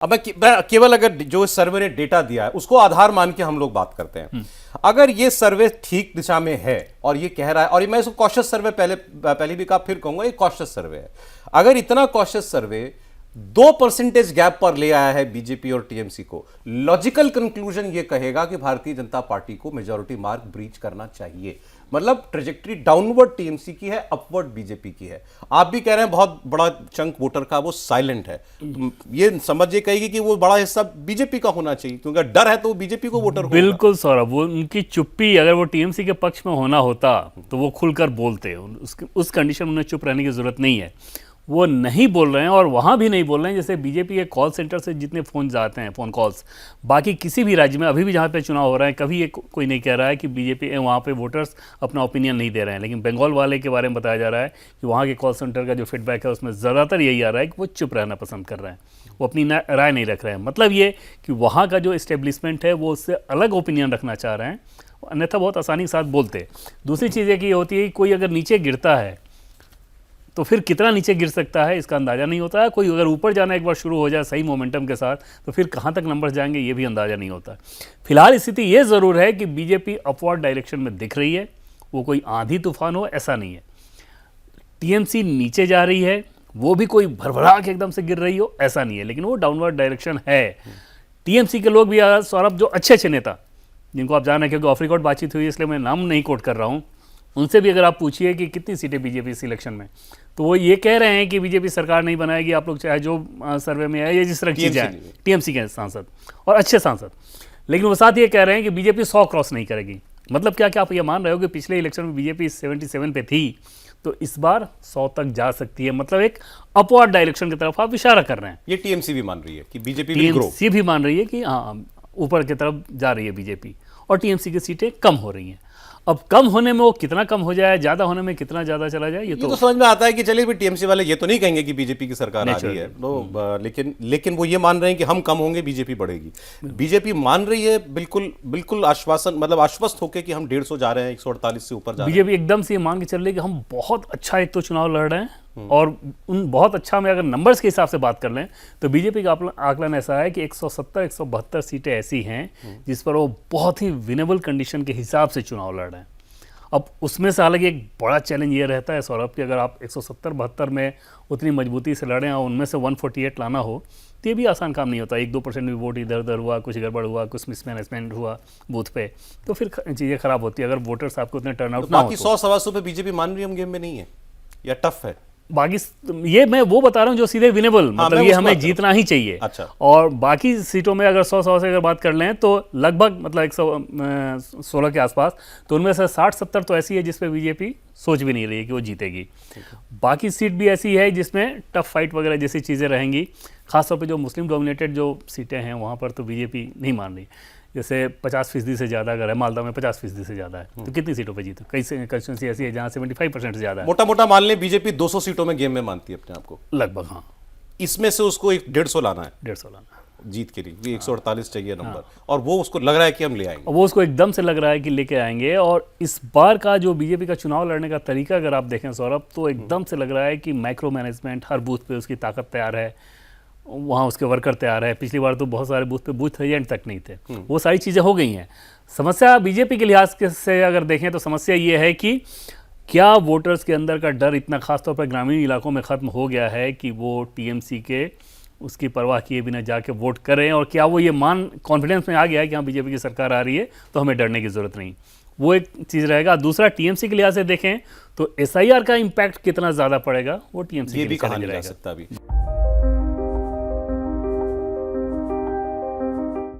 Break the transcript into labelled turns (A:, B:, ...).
A: अब मैं केवल अगर जो इस सर्वे ने डेटा दिया है उसको आधार मान के हम लोग बात करते हैं। अगर ये सर्वे ठीक दिशा में है और ये कह रहा है, और मैं इसको कॉशियस सर्वे पहले भी कहा, फिर कहूंगा ये कॉशियस सर्वे है। अगर इतना कॉशियस सर्वे 2% गैप पर ले आया है बीजेपी और टीएमसी को, लॉजिकल कंक्लूजन ये कहेगा कि भारतीय जनता पार्टी को मेजॉरिटी मार्क ब्रीच करना चाहिए। मतलब ट्रेजेक्टरी डाउनवर्ड टीएमसी की है, अपवर्ड बीजेपी की है। आप भी कह रहे हैं बहुत बड़ा चंक वोटर का वो साइलेंट है, तो ये समझ ये कहेगी कि वो बड़ा हिस्सा बीजेपी का होना चाहिए, क्योंकि डर है तो वो बीजेपी को वोटर होगा।
B: बिल्कुल सौरभ, वो उनकी चुप्पी, अगर वो टीएमसी के पक्ष में होना होता तो वो खुलकर बोलते। उस कंडीशन में उन्हें चुप रहने की जरूरत नहीं है। वो नहीं बोल रहे हैं, और वहाँ भी नहीं बोल रहे हैं। जैसे बीजेपी के कॉल सेंटर से जितने फ़ोन जाते हैं, फ़ोन कॉल्स, बाकी किसी भी राज्य में अभी भी जहाँ पे चुनाव हो रहा है, कभी कोई नहीं कह रहा है कि बीजेपी वहाँ पे वोटर्स अपना ओपिनियन नहीं दे रहे हैं। लेकिन बंगाल वाले के बारे में बताया जा रहा है कि वहाँ के कॉल सेंटर का जो फीडबैक है उसमें ज़्यादातर यही आ रहा है कि वो चुप रहना पसंद कर रहे हैं, वो अपनी राय नहीं रख रहे हैं। मतलब ये कि वहाँ का जो इस्टेब्लिशमेंट है वो उससे अलग ओपिनियन रखना चाह रहे हैं, अन्यथा बहुत आसानी के साथ बोलते। दूसरी चीज़ ये होती है कि कोई अगर नीचे गिरता है तो फिर कितना नीचे गिर सकता है इसका अंदाज़ा नहीं होता है। कोई अगर ऊपर जाना एक बार शुरू हो जाए सही मोमेंटम के साथ, तो फिर कहाँ तक नंबर जाएंगे ये भी अंदाज़ा नहीं होता। फिलहाल स्थिति ये ज़रूर है कि बीजेपी अपवर्ड डायरेक्शन में दिख रही है, वो कोई आंधी तूफान हो ऐसा नहीं है। टीएमसी नीचे जा रही है, वो भी कोई भरभरा के एकदम से गिर रही हो ऐसा नहीं है, लेकिन वो डाउनवर्ड डायरेक्शन है। टीएमसी के लोग भी सौरभ, जो अच्छे नेता जिनको आप जान रहे हैं, क्योंकि ऑफ रिकॉर्ड बातचीत हुई इसलिए मैं नाम नहीं कोट कर रहा हूँ, उनसे भी अगर आप पूछिए कि कितनी सीटें बीजेपी इस इलेक्शन में, तो वो ये कह रहे हैं कि बीजेपी सरकार नहीं बनाएगी, आप लोग चाहे जो सर्वे में है, ये जिस तरह की चीज़ें हैं, टीएमसी के सांसद और अच्छे सांसद। लेकिन वो साथ ये कह रहे हैं कि बीजेपी 100 क्रॉस नहीं करेगी। मतलब क्या आप ये मान रहे हो कि पिछले इलेक्शन में बीजेपी 77 पे थी, तो इस बार 100 तक जा सकती है। मतलब एक अपवर्ड डायरेक्शन की तरफ आप इशारा कर रहे हैं।
A: ये टीएमसी भी मान रही है कि बीजेपी
B: भी मान रही है कि हाँ, ऊपर की तरफ जा रही है बीजेपी, और टीएमसी की सीटें कम हो रही हैं। अब कम होने में वो कितना कम हो जाए, ज्यादा होने में कितना ज्यादा चला जाए, ये तो
A: समझ में आता है कि चलिए भी टीएमसी वाले ये तो नहीं कहेंगे कि बीजेपी की सरकार आ रही है, तो लेकिन वो ये मान रहे हैं कि हम कम होंगे, बीजेपी बढ़ेगी। बीजेपी मान रही है बिल्कुल आश्वासन, मतलब आश्वस्त होकर कि हम 150 जा रहे हैं, 148 से ऊपर जा रहे हैं।
B: बीजेपी एकदम से ये मान के चल रही है कि हम बहुत अच्छा एक तो चुनाव लड़ रहे हैं, और उन बहुत अच्छा में अगर नंबर्स के हिसाब से बात कर लें तो बीजेपी का आकलन ऐसा है कि 170-172 सीटें ऐसी हैं जिस पर वो बहुत ही विनेबल कंडीशन के हिसाब से चुनाव लड़ रहे हैं। अब उसमें से हालांकि एक बड़ा चैलेंज ये रहता है सौरभ कि अगर आप 170-72 में उतनी मजबूती से लड़ें और उनमें से 148 लाना हो, तो ये भी आसान काम नहीं होता। 1-2% भी वोट इधर उधर हुआ, कुछ गड़बड़ हुआ, कुछ मिसमैनेजमेंट हुआ बूथ पे, तो फिर चीज़ें खराब होती है अगर वोटर्स आपको उतने टर्नआउट ना हो।
A: बाकी 100-125 पे बीजेपी मान रही है, हम गेम में नहीं है या टफ है?
B: बाकी ये मैं वो बता रहा हूँ जो सीधे विनेबल, मतलब ये हमें जीतना ही चाहिए।
A: अच्छा।
B: और बाकी सीटों में अगर 100 से अगर बात कर लें तो लगभग मतलब 116 के आसपास, तो उनमें से 60-70 तो ऐसी है जिस पे बीजेपी सोच भी नहीं रही है कि वो जीतेगी। बाकी सीट भी ऐसी है जिसमें टफ फाइट वगैरह जैसी चीज़ें रहेंगी। खासतौर पर जो मुस्लिम डोमिनेटेड जो सीटें हैं वहाँ पर तो बीजेपी नहीं मान रही। जैसे 50% से ज़्यादा अगर है, मालदा में 50% से ज़्यादा है, तो कितनी सीटों पे जीतो? कई कंस्टिट्यूंसी ऐसी है जहाँ 75% से ज़्यादा है।
A: मोटा मान लें बीजेपी 200 सीटों में गेम में मानती है अपने आप को लगभग।
B: हाँ,
A: इसमें से उसको 150 लाना है,
B: 150 लाना है
A: जीत के लिए। 148 चाहिए नंबर, और वो उसको लग रहा है कि हम ले आएंगे,
B: वो उसको एकदम से लग रहा है कि लेके आएंगे। और इस बार का जो बीजेपी का चुनाव लड़ने का तरीका अगर आप देखें सौरभ, तो एकदम से लग रहा है कि माइक्रो मैनेजमेंट, हर बूथ पे उसकी ताकत तैयार है, वहाँ उसके वर्कर तैयार है। पिछली बार तो बहुत सारे बूथ पे बूथ एजेंट तक नहीं थे, वो सारी चीज़ें हो गई हैं। समस्या बीजेपी के लिहाज से अगर देखें तो समस्या ये है कि क्या वोटर्स के अंदर का डर इतना खासतौर पर ग्रामीण इलाकों में ख़त्म हो गया है कि वो टीएमसी के उसकी परवाह किए बिना जाके वोट करें, और क्या वो ये कॉन्फिडेंस में आ गया है कि हाँ बीजेपी की सरकार आ रही है तो हमें डरने की ज़रूरत नहीं। वो एक चीज़ रहेगा। दूसरा, टीएमसी के लिहाज से देखें तो एसआईआर का इम्पैक्ट कितना ज़्यादा पड़ेगा, वो टीएमसी के लिए चैलेंज रहेगा।